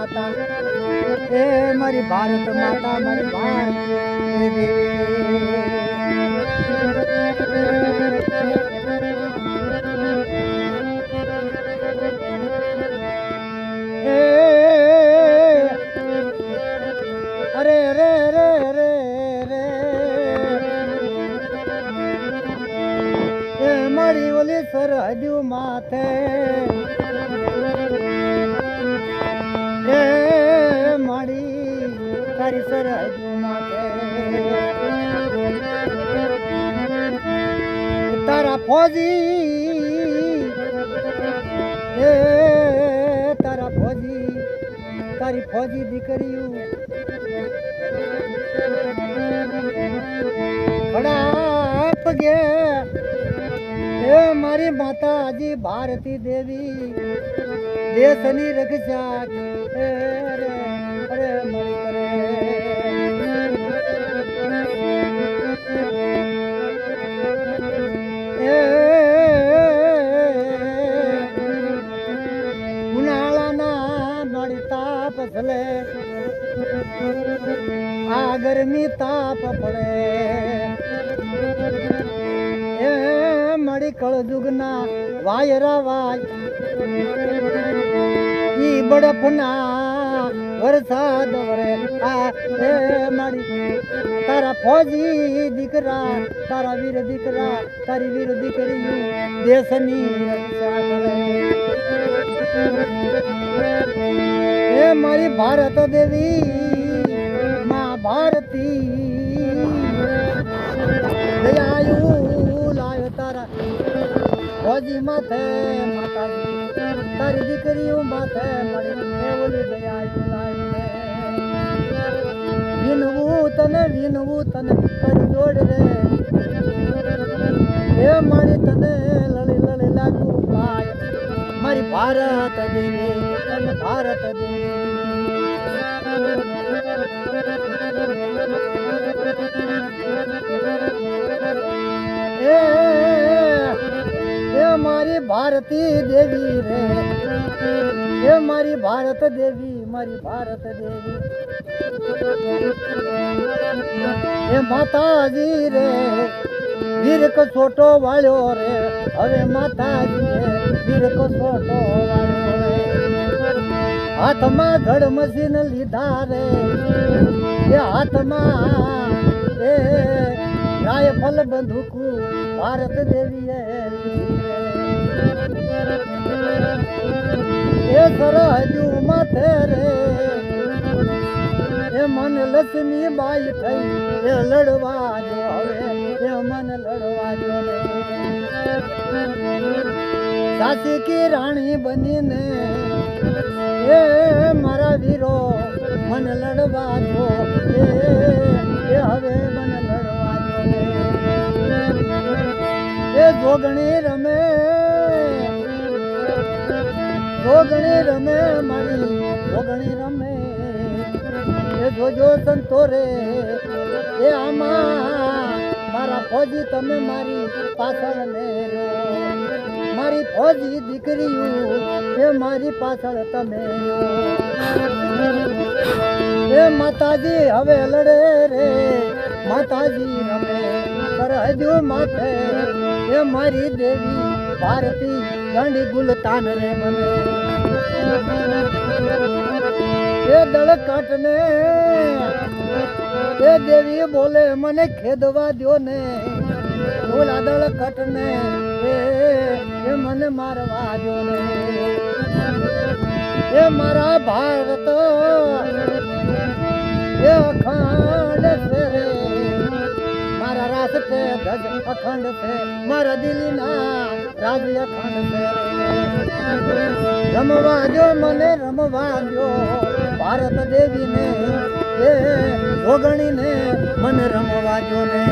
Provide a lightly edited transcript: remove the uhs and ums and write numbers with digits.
માતા એ મારી ભારત માતા મારી ભારત અરે રે રે રે રે એ મારી ઓલી સરહદુ માથે એ મારી તારી સરહદુ માથે તારા ફોજી એ તારા ફોજી તારી ફોજી દીકરીઓ ખડા પગે એ મારી માતાજી ભારતી દેવી દેશની રક્ષા અરે અરે મળી કરે એ ઉનાળાના મારી તાપ ભલે આ ગરમી તાપ પડે એ મારી કળજુગના વાયરા વાય ઈ બડફના વરસાદ વરે આ એ મારી તારા ફોજી દીકરા તારા વીર દીકરા તારી વીર દીકરી દેશની રક્ષા કરે એ મારી ભારત દેવી માં ભારતી દયાયુ લાયો તારા ફોજી માથે માતાજી તારી દીકરીઓ માથે મળી ઓલી દયાયુ લાયો વિનવું તને કર જોડ રે એ મારી તને લડી લડી લાગુ પાય મારી ભારત દેવી તને ભારત દેવી એ મારી ભારતી દેવી રે એ મારી ભારત દેવી મારી ભારત દેવી એ માતાજી રે વીર કસોટો વાળ્યો રે હવે માતાજી રે વીર કસોટો વાળ્યો રે હાથમાં ઘડ મશીન લીધા રે એ હાથમાં એ રાયફલ બંદૂકુ ભારત દેવીએ એ સરહદુ માથે રે એ મન લક્ષ્મી બાઈ થઈ એ લડવા જો હવે એ મન લડવા જો ને સાસી કી રાણી બનીને એ મારા વીરો મન લડવા જો એ હવે મન લડવા જો ને એ જોગણી રમે મારી જોગણી રમે એ જોજો સંતો રે એ આમાં મારા ફોજી તમે મારી પાછળ ને મારી ફોજી દીકરીઓ એ મારી પાછળ તમે એ માતાજી હવે લડે રે માતાજી રમે સરહદુ માથે એ મારી દેવી ભારતી ગાંડી ગુલતાન રે મને એ દળકટ ને એ દેવી બોલે મને ખેદવા દ્યો ને બોલા દળકટ ને એ મને મારવા દ્યો ને એ મારા ભારત એ અખંડ છે રે મારા રાષ્ટ્ર ધજ અખંડ છે મારા દિલના રાજ અખંડ છે રમવા દો મને રમવા દો ભારત દેવીને એ જોગણીને મને રમવા દો ને